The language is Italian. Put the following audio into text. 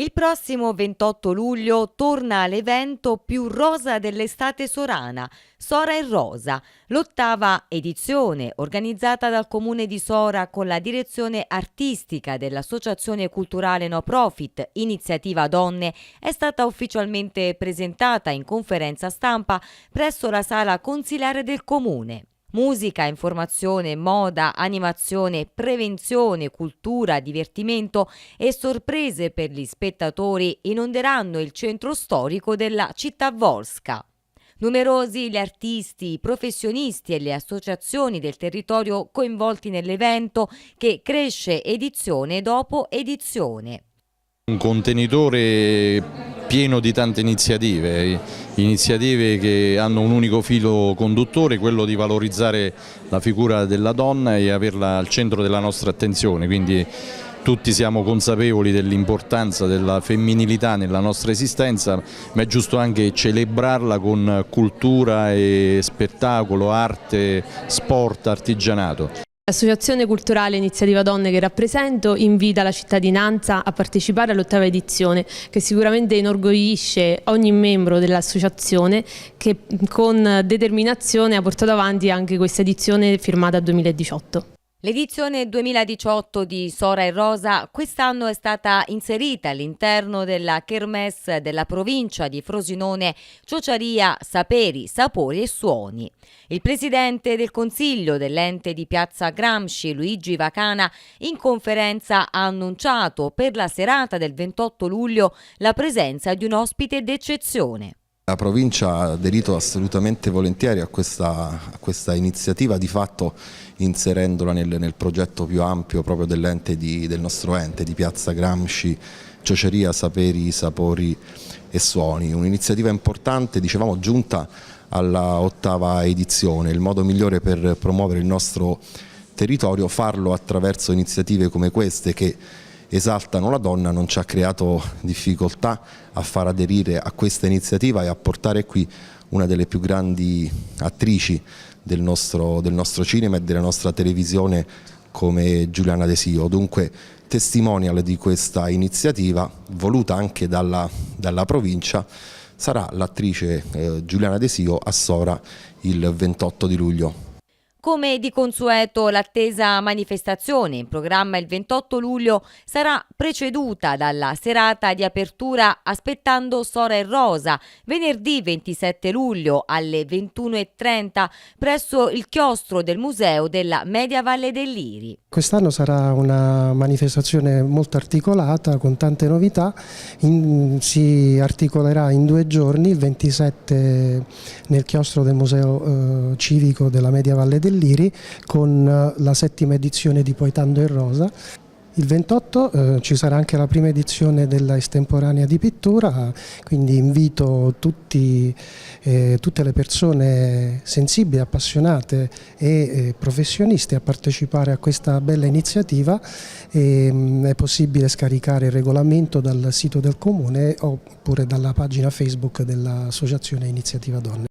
Il prossimo 28 luglio torna l'evento più rosa dell'estate sorana, Sora e Rosa, l'ottava edizione organizzata dal Comune di Sora con la direzione artistica dell'Associazione Culturale No Profit Iniziativa Donne è stata ufficialmente presentata in conferenza stampa presso la sala consiliare del Comune. Musica, informazione, moda, animazione, prevenzione, cultura, divertimento e sorprese per gli spettatori inonderanno il centro storico della città volsca. Numerosi gli artisti, i professionisti e le associazioni del territorio coinvolti nell'evento che cresce edizione dopo edizione. Un contenitore pieno di tante iniziative che hanno un unico filo conduttore, quello di valorizzare la figura della donna e averla al centro della nostra attenzione, quindi tutti siamo consapevoli dell'importanza della femminilità nella nostra esistenza, ma è giusto anche celebrarla con cultura e spettacolo, arte, sport, artigianato. L'Associazione Culturale Iniziativa Donne che rappresento invita la cittadinanza a partecipare all'8ª edizione, che sicuramente inorgoglisce ogni membro dell'associazione che con determinazione ha portato avanti anche questa edizione firmata 2018. L'edizione 2018 di Sora e Rosa quest'anno è stata inserita all'interno della Kermesse della provincia di Frosinone, Ciociaria Saperi, Sapori e Suoni. Il presidente del Consiglio dell'ente di Piazza Gramsci, Luigi Vacana, in conferenza ha annunciato per la serata del 28 luglio la presenza di un ospite d'eccezione. La provincia ha aderito assolutamente volentieri a questa iniziativa, di fatto inserendola nel progetto più ampio proprio del nostro ente, di Piazza Gramsci, Ciociaria, Saperi, Sapori e Suoni. Un'iniziativa importante, dicevamo, giunta alla 8ª edizione. Il modo migliore per promuovere il nostro territorio, farlo attraverso iniziative come queste che esaltano la donna, non ci ha creato difficoltà a far aderire a questa iniziativa e a portare qui una delle più grandi attrici del nostro cinema e della nostra televisione come Giuliana Desio. Dunque testimonial di questa iniziativa voluta anche dalla provincia sarà l'attrice Giuliana Desio a Sora il 28 di luglio. Come di consueto, l'attesa manifestazione in programma il 28 luglio sarà preceduta dalla serata di apertura Aspettando Sora e Rosa, venerdì 27 luglio alle 21:30 presso il chiostro del Museo della Media Valle del Liri. Quest'anno sarà una manifestazione molto articolata con tante novità, si articolerà in 2 giorni, il 27 nel chiostro del Museo Civico della Media Valle del Liri con la 7ª edizione di Poetando in Rosa. Il 28 ci sarà anche la prima edizione della estemporanea di pittura, quindi invito tutte le persone sensibili, appassionate e professionisti a partecipare a questa bella iniziativa. È possibile scaricare il regolamento dal sito del Comune oppure dalla pagina Facebook dell'Associazione Iniziativa Donne.